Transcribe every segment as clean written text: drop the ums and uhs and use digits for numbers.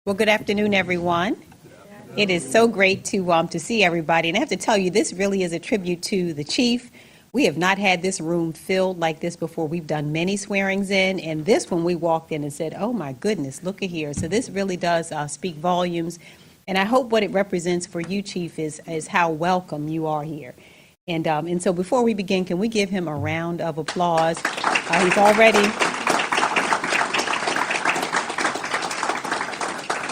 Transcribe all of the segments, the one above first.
Well, good afternoon, everyone. It is so great to see everybody. And I have to tell you, this really is a tribute to the chief. We have not had this room filled like this before. We've done many swearings in, and this one we walked in and said, oh my goodness, look at here. So this really does speak volumes. And I hope what it represents for you, Chief, is how welcome you are here. And so before we begin, can we give him a round of applause? He's already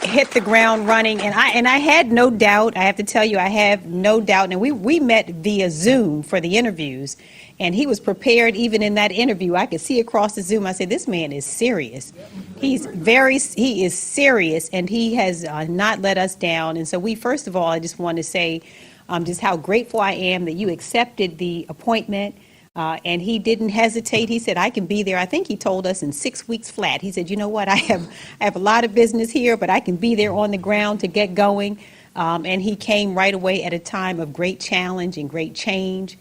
hit the ground running, and I had no doubt. I have to tell you, I have no doubt. And we met via Zoom for the interviews, and he was prepared even in that interview. I could see across the Zoom. I said, this man is serious. He is serious, and he has not let us down. And so first of all, I just want to say just how grateful I am that you accepted the appointment. And he didn't hesitate. He said, I can be there. I think he told us in 6 weeks flat. He said, you know what, I have a lot of business here, but I can be there on the ground to get going. And he came right away at a time of great challenge and great change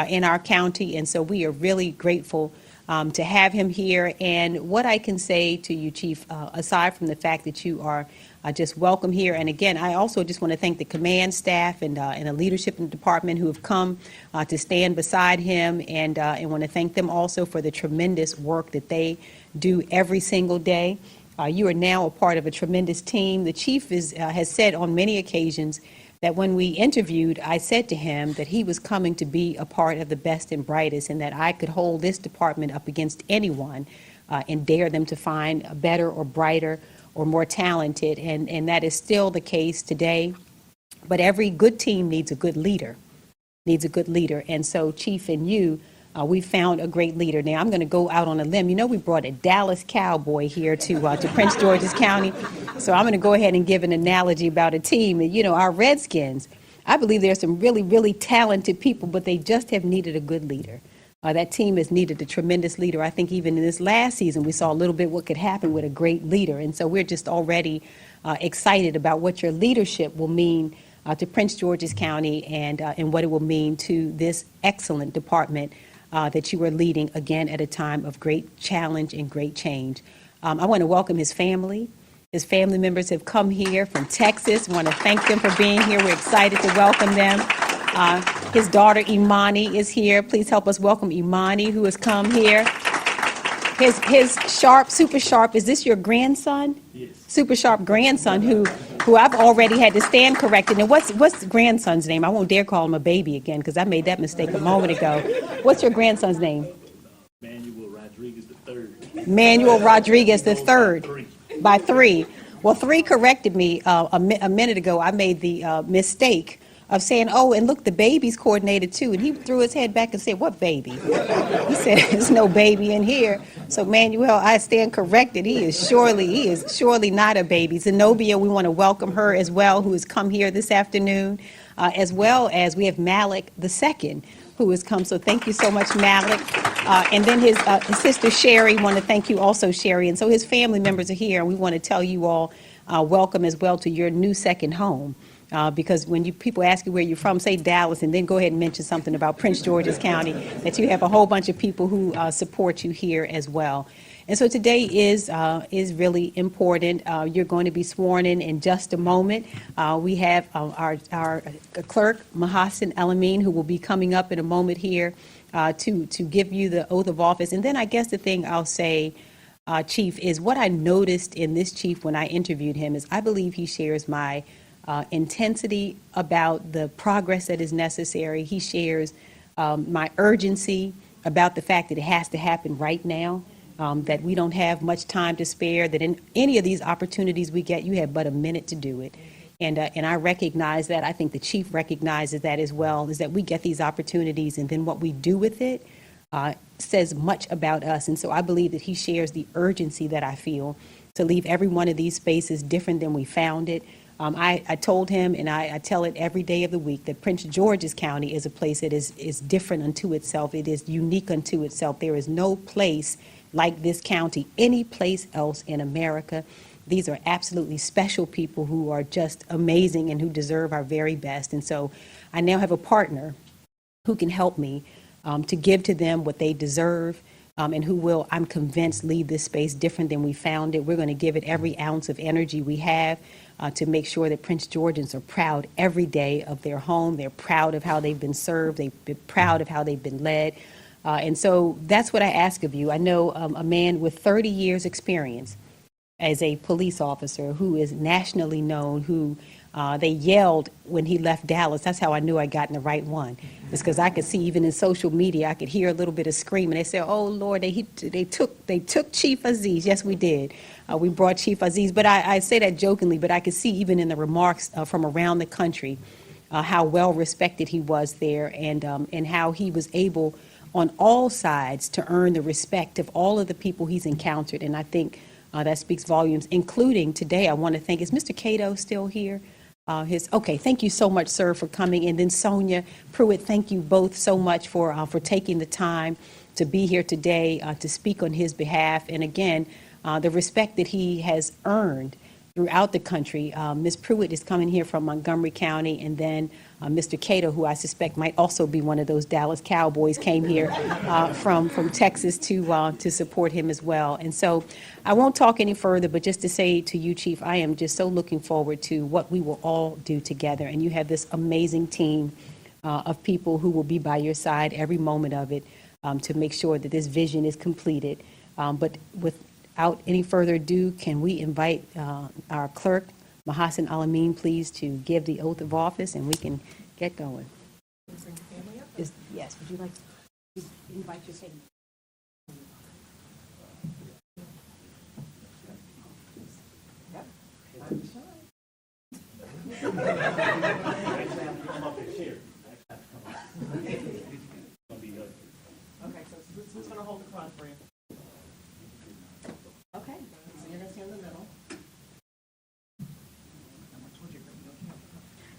in our county. And so we are really grateful to have him here. And what I can say to you, Chief, aside from the fact that you are just welcome here. And again, I also just want to thank the command staff and the leadership in the department who have come to stand beside him, and want to thank them also for the tremendous work that they do every single day. You are now a part of a tremendous team. The chief has said on many occasions that when we interviewed, I said to him that he was coming to be a part of the best and brightest, and that I could hold this department up against anyone and dare them to find a better or brighter or more talented, and that is still the case today. But every good team needs a good leader, And so, Chief, and you, we found a great leader. Now, I'm going to go out on a limb. You know, we brought a Dallas Cowboy here to Prince George's County. So I'm going to go ahead and give an analogy about a team. And, you know, our Redskins, I believe there's some really, really talented people, but they just have needed a good leader. That team has needed a tremendous leader. I think even in this last season, we saw a little bit what could happen with a great leader. And so we're just already excited about what your leadership will mean to Prince George's County, and what it will mean to this excellent department that you are leading, again, at a time of great challenge and great change. I want to welcome his family. His family members have come here from Texas. I want to thank them for being here. We're excited to welcome them. His daughter Imani is here. Please help us welcome Imani, who has come here. His sharp, super sharp, is this your grandson? Yes. Super sharp grandson who I've already had to stand corrected. And what's the grandson's name? I won't dare call him a baby again because I made that mistake a moment ago. What's your grandson's name? Manuel Rodriguez III. Manuel Rodriguez III. By 3. Well, 3 corrected me a minute ago. I made the mistake of saying, oh, and look, the baby's coordinated too. And he threw his head back and said, what baby? He said, there's no baby in here. So, Manuel, I stand corrected. He is surely not a baby. Zenobia, we want to welcome her as well, who has come here this afternoon, as well as we have Malik II, who has come. So thank you so much, Malik. And then his sister, Sherry, want to thank you also, Sherry. And so his family members are here, and we want to tell you all welcome as well to your new second home. Because when people ask you where you're from, say Dallas, and then go ahead and mention something about Prince George's County, that you have a whole bunch of people who support you here as well. And so today is really important. You're going to be sworn in just a moment. We have our clerk, Mahasin El Amin, who will be coming up in a moment here to give you the oath of office. And then I guess the thing I'll say, Chief, is what I noticed in this chief when I interviewed him is I believe he shares my intensity about the progress that is necessary. He shares my urgency about the fact that it has to happen right now, that we don't have much time to spare, that in any of these opportunities we get, you have but a minute to do it. And I recognize that. I think the chief recognizes that as well, is that we get these opportunities, and then what we do with it says much about us. And so I believe that he shares the urgency that I feel to leave every one of these spaces different than we found it. I told him, and I tell it every day of the week, that Prince George's County is a place that is different unto itself. It is unique unto itself. There is no place like this county any place else in America. These are absolutely special people who are just amazing and who deserve our very best. And so I now have a partner who can help me to give to them what they deserve, and who will, I'm convinced, leave this space different than we found it. We're going to give it every ounce of energy we have to make sure that Prince Georgians are proud every day of their home. They're proud of how they've been served. They've been proud of how they've been led. And so that's what I ask of you. I know a man with 30 years experience as a police officer who is nationally known, who they yelled when he left Dallas. That's how I knew I got in the right one. It's because I could see even in social media, I could hear a little bit of screaming. They said, "Oh Lord, they took Chief Aziz." Yes, we did. We brought Chief Aziz, but I say that jokingly. But I could see even in the remarks from around the country how well respected he was there, and how he was able on all sides to earn the respect of all of the people he's encountered. And I think that speaks volumes, including today. I want to thank, is Mr. Cato still here? Okay, thank you so much, sir, for coming. And then Sonia Pruitt, thank you both so much for taking the time to be here today to speak on his behalf. And again, the respect that he has earned throughout the country. Ms. Pruitt is coming here from Montgomery County, and then Mr. Cato, who I suspect might also be one of those Dallas Cowboys, came here from Texas to support him as well. And so I won't talk any further, but just to say to you, Chief, I am just so looking forward to what we will all do together. And you have this amazing team of people who will be by your side every moment of it to make sure that this vision is completed. But without any further ado, can we invite our clerk, Mahasin El Amin, please, to give the oath of office, and we can get going. Yes, would you like to invite your family? Okay, so who's going to hold the cross for you? Okay, so you're going to stand in the middle.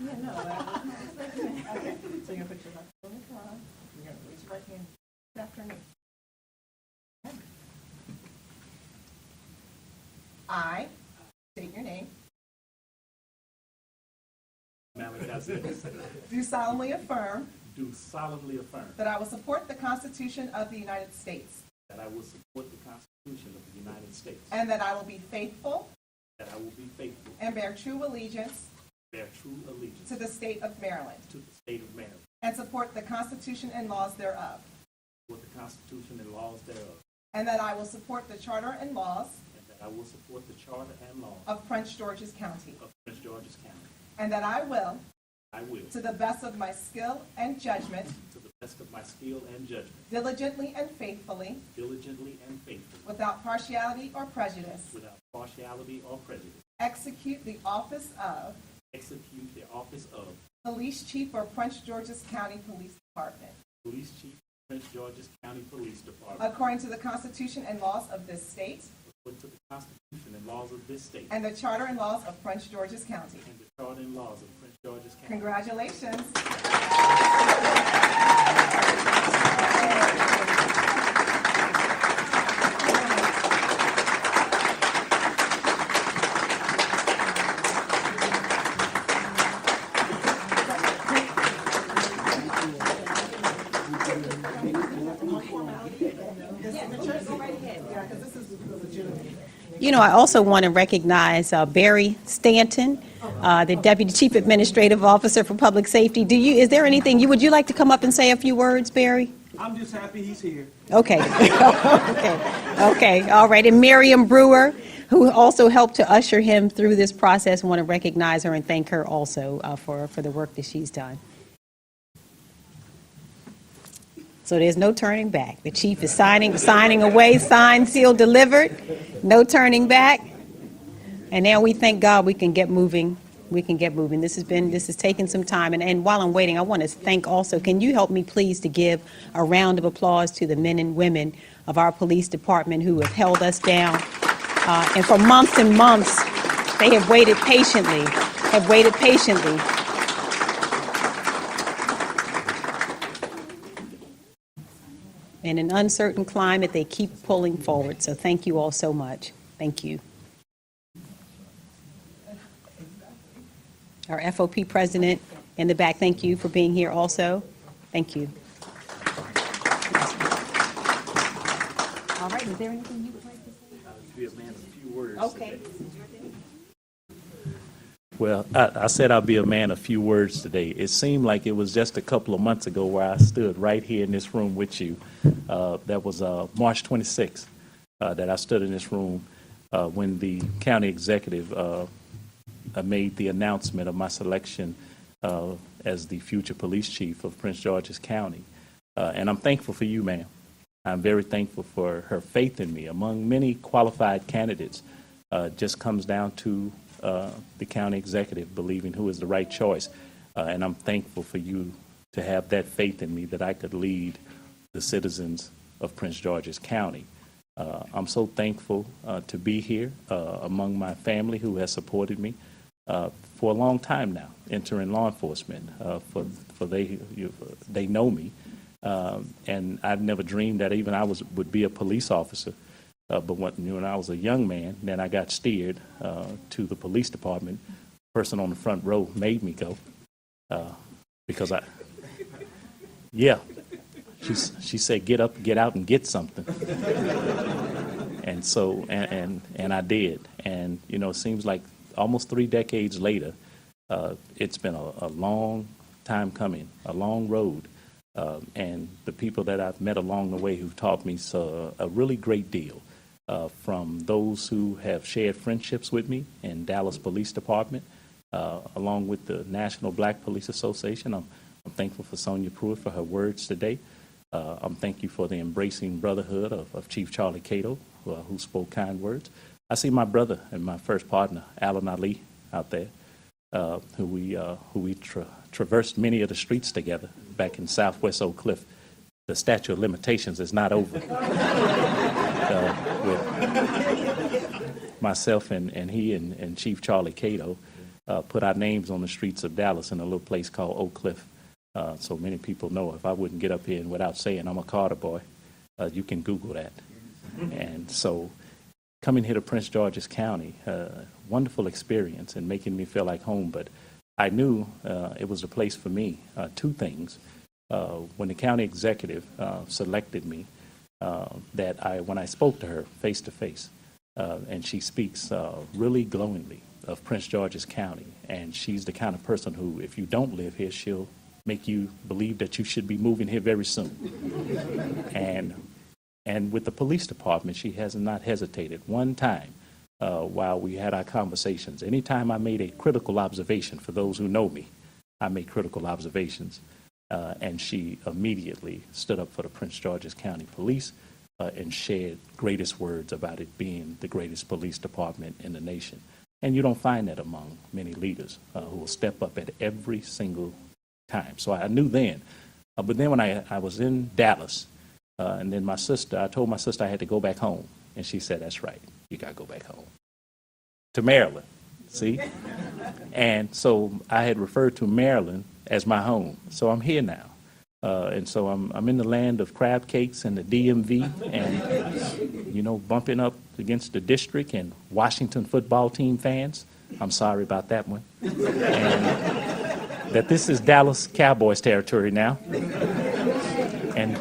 Yeah, no. Okay, so you're going to put your left foot on the cross. You're going to raise your right hand after me. Okay. I state your name. Malik Aziz, Do solemnly affirm do solemnly affirm that I will support the Constitution of the United States that I will support the Constitution of the United States, and that I will be faithful that I will be faithful, and bear true allegiance bear true allegiance to the state of Maryland to the state of Maryland, and support the Constitution and laws thereof, with the Constitution and laws thereof, and that I will support the Charter and laws and that I will support the Charter and laws of Prince George's County, of Prince George's County. and that I will, I will, to the best of my skill and judgment, to the best of my skill and judgment, diligently and faithfully, diligently and faithfully, without partiality or prejudice, without partiality or prejudice, execute the office of execute the office of Police Chief for Prince George's County Police Department, Police Chief, Prince George's County Police Department, according to the Constitution and laws of this state, according to the Constitution and laws of this state, and the Charter and laws of Prince George's County. and the Charter and laws of Prince George's County. Congratulations. You know, I also want to recognize Barry Stanton, the Deputy Chief Administrative Officer for Public Safety. Is there anything, would you like to come up and say a few words, Barry? I'm just happy he's here. Okay. Okay, all right. And Miriam Brewer, who also helped to usher him through this process. I want to recognize her and thank her also for the work that she's done. So there's no turning back. The chief is signing away, signed, sealed, delivered. No turning back. And now we thank God we can get moving. We can get moving. This has taken some time. And while I'm waiting, I want to thank also, can you help me please to give a round of applause to the men and women of our police department who have held us down. And for months and months, they have waited patiently, In an uncertain climate, they keep pulling forward. So thank you all so much. Thank you. Our FOP president in the back, thank you for being here also. Thank you. All right, is there anything you would like to say? Be a man of few words. Okay. Well, I said I'll be a man of few words today. It seemed like it was just a couple of months ago where I stood right here in this room with you. That was March 26th that I stood in this room when the county executive made the announcement of my selection as the future police chief of Prince George's County. And I'm thankful for you, ma'am. I'm very thankful for her faith in me. Among many qualified candidates, just comes down to the county executive believing who is the right choice. And I'm thankful for you to have that faith in me that I could lead the citizens of Prince George's County. I'm so thankful to be here among my family who has supported me for a long time now, entering law enforcement. For they know me. And I've never dreamed that even I would be a police officer. But when I was a young man, then I got steered to the police department. The person on the front row made me go because she said, get up, get out, and get something. And so, and I did. And, it seems like almost 3 decades later, it's been a long time coming, a long road. And the people that I've met along the way who've taught me a really great deal, from those who have shared friendships with me in Dallas Police Department, along with the National Black Police Association. I'm thankful for Sonia Pruitt for her words today. I'm thankful for the embracing brotherhood of Chief Charlie Cato, who spoke kind words. I see my brother and my first partner, Alan Ali, out there, who we traversed many of the streets together back in Southwest Oak Cliff. The statute of limitations is not over. With myself and he and Chief Charlie Cato put our names on the streets of Dallas in a little place called Oak Cliff. So many people know if I wouldn't get up here and without saying I'm a Carter boy, you can Google that. And so coming here to Prince George's County, wonderful experience and making me feel like home. But I knew it was a place for me. Two things. When the county executive selected me, when I spoke to her face to face, and she speaks really glowingly of Prince George's County, and she's the kind of person who, if you don't live here, she'll make you believe that you should be moving here very soon. And with the police department, she has not hesitated one time while we had our conversations. Anytime I made a critical observation, for those who know me, I make critical observations. And she immediately stood up for the Prince George's County Police and shared greatest words about it being the greatest police department in the nation. And you don't find that among many leaders who will step up at every single time. So I knew then. But then when I was in Dallas, and then I told my sister I had to go back home. And she said, that's right, you got to go back home. To Maryland, see? And so I had referred to Maryland as my home. So I'm here now. And so I'm in the land of crab cakes and the DMV and, bumping up against the district and Washington football team fans. I'm sorry about that one. And that this is Dallas Cowboys territory now. And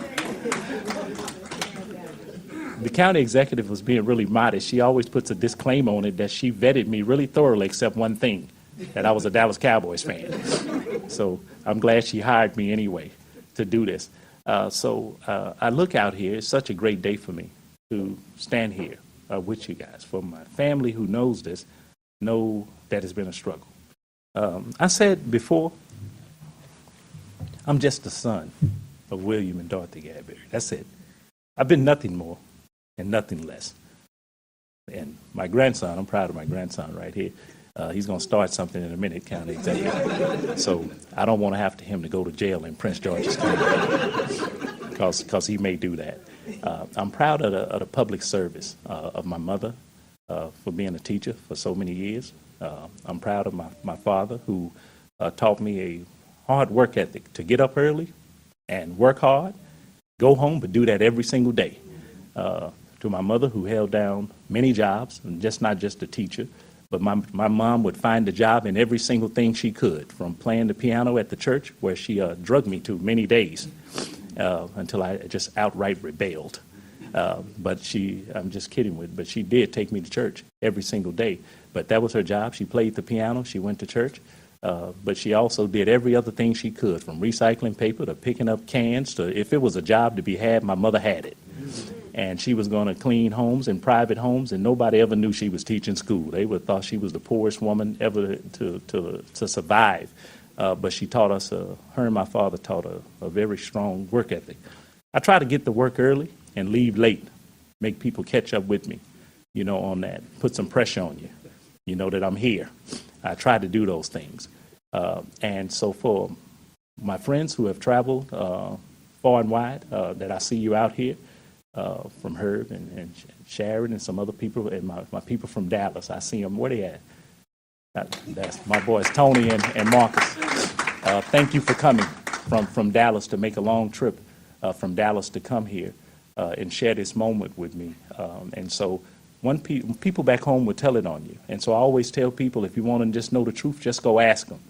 the county executive was being really modest. She always puts a disclaimer on it that she vetted me really thoroughly, except one thing, that I was a Dallas Cowboys fan. So I'm glad she hired me anyway to do this. So I look out here. It's such a great day for me to stand here with you guys. For my family who knows this, know that it's been a struggle. I said before, I'm just the son of William and Dorothy Gadberry. That's it. I've been nothing more and nothing less. And my grandson, I'm proud of my grandson right here. He's going to start something in a minute, county executive. So I don't want to have him to go to jail in Prince George's County because he may do that. I'm proud of the public service of my mother for being a teacher for so many years. I'm proud of my father who taught me a hard work ethic to get up early and work hard, go home, but do that every single day. To my mother who held down many jobs, and not just a teacher, but my mom would find a job in every single thing she could, from playing the piano at the church, where she drugged me to many days until I just outright rebelled. But I'm just kidding but she did take me to church every single day. But that was her job. She played the piano. She went to church. But she also did every other thing she could, from recycling paper to picking up cans to, if it was a job to be had, my mother had it. And she was going to clean homes and private homes, and nobody ever knew she was teaching school. They would have thought she was the poorest woman ever to survive. But she taught us, her and my father taught a very strong work ethic. I try to get to work early and leave late, make people catch up with me, on that, put some pressure on you, that I'm here. I try to do those things. And so for my friends who have traveled far and wide, that I see you out here, from Herb and Sharon and some other people, and my people from Dallas, I see them. Where they at? That's my boys, Tony and Marcus. Thank you for coming from Dallas to make a long trip from Dallas to come here and share this moment with me. And so people back home will tell it on you. And so I always tell people, if you want to just know the truth, just go ask them.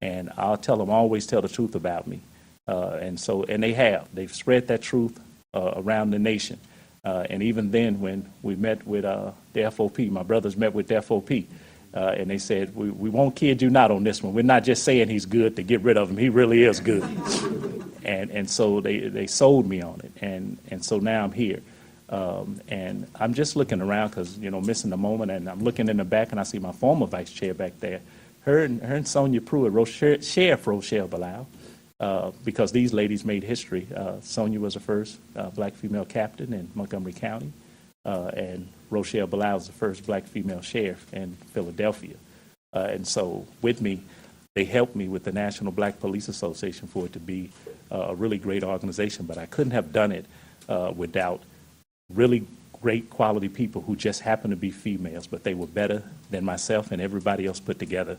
And I'll tell them, always tell the truth about me. And they've spread that truth around the nation. And even then, when we met with the FOP, my brothers met with the FOP, and they said, we won't kid you not on this one. We're not just saying he's good to get rid of him. He really is good. And so they sold me on it. And so now I'm here. And I'm just looking around because, missing the moment. And I'm looking in the back, and I see my former vice chair back there. Her and Sonia Pruitt, Sheriff Rochelle Bilal, because these ladies made history. Sonia was the first black female captain in Montgomery County, and Rochelle Bilal was the first black female sheriff in Philadelphia. And so with me, they helped me with the National Black Police Association for it to be a really great organization, but I couldn't have done it without really great quality people who just happened to be females, but they were better than myself and everybody else put together.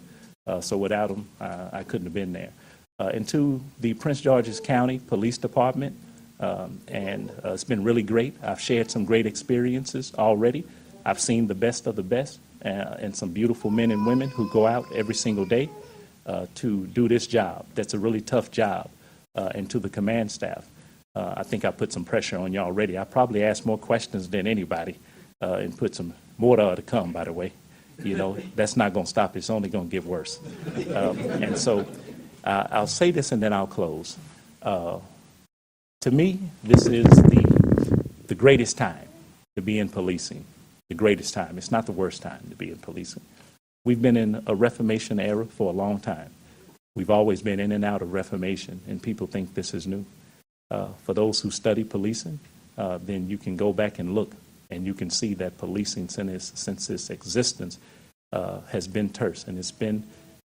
So without them, I couldn't have been there. And to the Prince George's County Police Department, and it's been really great. I've shared some great experiences already. I've seen the best of the best and some beautiful men and women who go out every single day to do this job. That's a really tough job. And to the command staff, I think I put some pressure on you already. I probably asked more questions than anybody and put some more to come, by the way. That's not going to stop. It's only going to get worse. And so I'll say this and then I'll close. To me, this is the greatest time to be in policing, the greatest time. It's not the worst time to be in policing. We've been in a Reformation era for a long time. We've always been in and out of Reformation, and people think this is new. For those who study policing, then you can go back and look, and you can see that policing since its existence has been terse, and it's been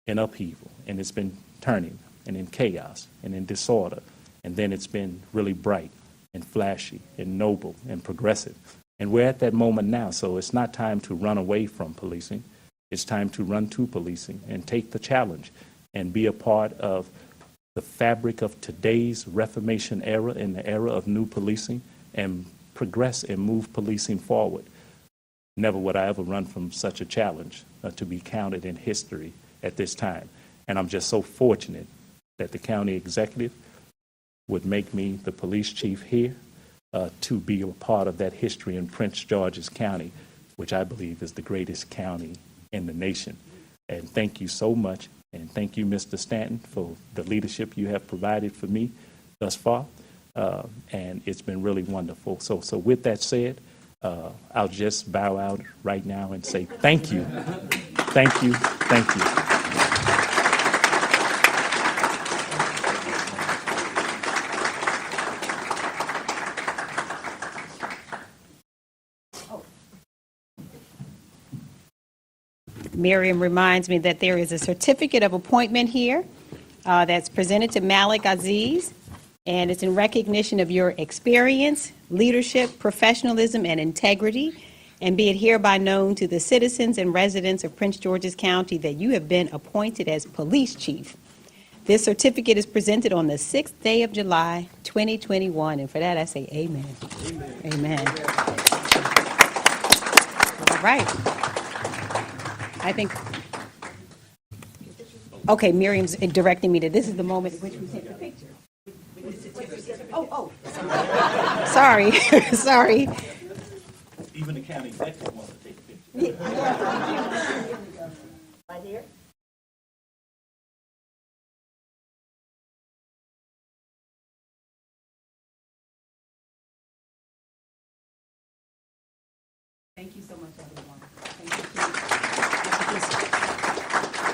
in upheaval, and it's been turning, and in chaos, and in disorder. And then it's been really bright and flashy and noble and progressive. And we're at that moment now, so it's not time to run away from policing. It's time to run to policing and take the challenge and be a part of the fabric of today's Reformation era and the era of new policing and progress and move policing forward. Never would I ever run from such a challenge to be counted in history at this time. And I'm just so fortunate that the county executive would make me the police chief here to be a part of that history in Prince George's County, which I believe is the greatest county in the nation. And thank you so much. And thank you, Mr. Stanton, for the leadership you have provided for me thus far. And it's been really wonderful. So with that said, I'll just bow out right now and say thank you. Thank you. Thank you. Miriam reminds me that there is a certificate of appointment here that's presented to Malik Aziz, and it's in recognition of your experience, leadership, professionalism, and integrity, and be it hereby known to the citizens and residents of Prince George's County that you have been appointed as police chief. This certificate is presented on the 6th day of July, 2021, and for that I say amen. Amen. Amen. All right. I think, okay, Miriam's directing me to, this is the moment in which we take the picture. Oh, sorry, sorry. Even the county executive wants to take a picture. Right here? Thank you so much, everyone. Thank you.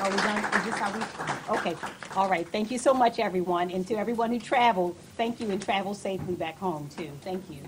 Are we done? Is this how we? Okay. All right. Thank you so much, everyone. And to everyone who traveled, thank you and travel safely back home, too. Thank you.